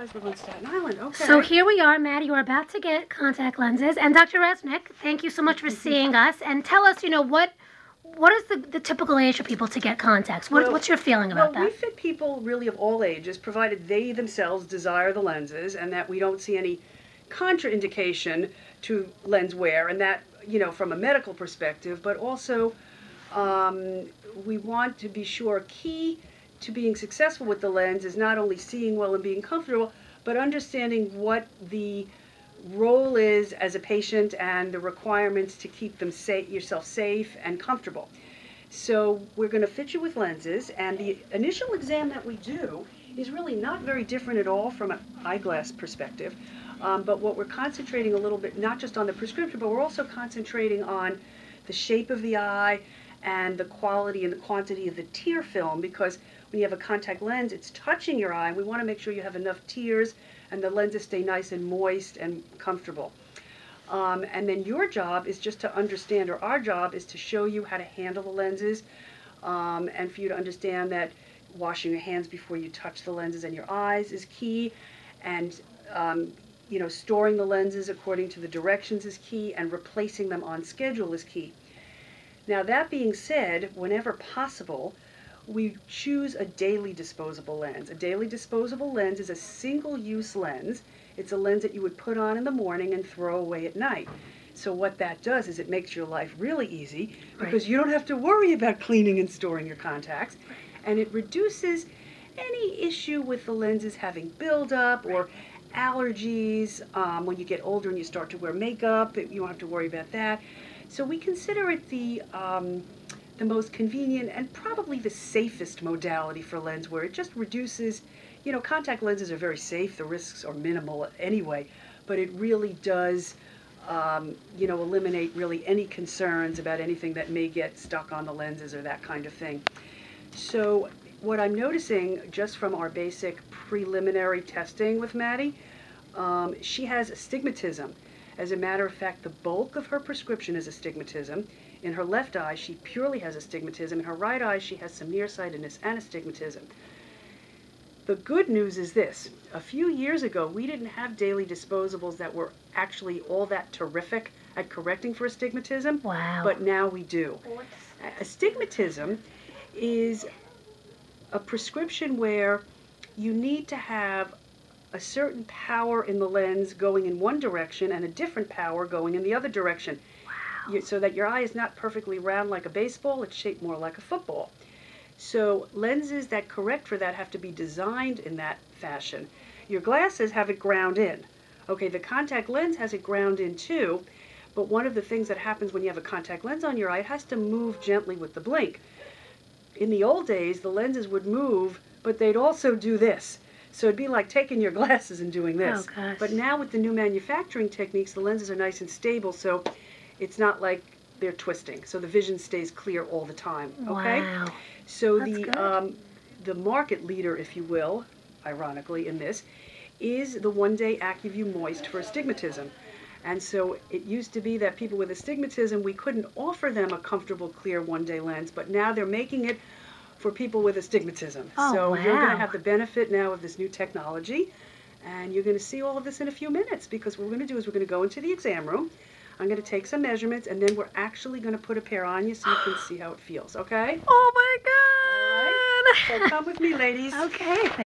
guys live on Staten Island. Okay. So here we are, Maddie. We're about to get contact lenses. And Dr. Resnick, thank you so much for seeing us. And tell us, what is the typical age for people to get contacts? What's your feeling about that? We fit people really of all ages, provided they themselves desire the lenses and that we don't see any contraindication to lens wear, and that, from a medical perspective, but also we want to be sure key to being successful with the lens is not only seeing well and being comfortable, but understanding what the role is as a patient and the requirements to keep yourself safe and comfortable. So we're going to fit you with lenses, and the initial exam that we do is really not very different at all from an eyeglass perspective. But what we're concentrating a little bit, not just on the prescription, but we're also concentrating on the shape of the eye and the quality and the quantity of the tear film, because when you have a contact lens, it's touching your eye. We want to make sure you have enough tears and the lenses stay nice and moist and comfortable. And then your job is just to understand, or our job is to show you how to handle the lenses, and for you to understand that washing your hands before you touch the lenses and your eyes is key, and storing the lenses according to the directions is key, and replacing them on schedule is key. Now, that being said, whenever possible, we choose a daily disposable lens. A daily disposable lens is a single-use lens. It's a lens that you would put on in the morning and throw away at night. So what that does is it makes your life really easy, because you don't have to worry about cleaning and storing your contacts, and it reduces any issue with the lenses having buildup or allergies. When you get older and you start to wear makeup, you don't have to worry about that. So we consider it the most convenient and probably the safest modality for lens wear. It just reduces, contact lenses are very safe. The risks are minimal anyway, but it really does, eliminate really any concerns about anything that may get stuck on the lenses or that kind of thing. So what I'm noticing just from our basic preliminary testing with Maddie, she has astigmatism. As a matter of fact, the bulk of her prescription is astigmatism. In her left eye, she purely has astigmatism. In her right eye, she has some nearsightedness and astigmatism. The good news is this. A few years ago, we didn't have daily disposables that were actually all that terrific at correcting for astigmatism. Wow. But now we do. Astigmatism is a prescription where you need to have a certain power in the lens going in one direction and a different power going in the other direction. Wow. So that your eye is not perfectly round like a baseball, it's shaped more like a football. So lenses that correct for that have to be designed in that fashion. Your glasses have it ground in. Okay, the contact lens has it ground in too, but one of the things that happens when you have a contact lens on your eye, it has to move gently with the blink. In the old days, the lenses would move, but they'd also do this. So it'd be like taking your glasses and doing this. Oh, gosh. But now with the new manufacturing techniques, the lenses are nice and stable, so it's not like they're twisting. So the vision stays clear all the time. Okay? Wow. So That's the market leader, if you will, ironically in this, is the one-day ACUVUE Moist for astigmatism. And so it used to be that people with astigmatism, we couldn't offer them a comfortable, clear one-day lens, but now they're making it for people with astigmatism. Oh, so wow. you're going to have the benefit now of this new technology, and you're going to see all of this in a few minutes, because what we're going to do is we're going to go into the exam room. I'm going to take some measurements, and then we're actually going to put a pair on you so you can see how it feels, okay? Oh, my God. All right. So come with me, ladies. Okay.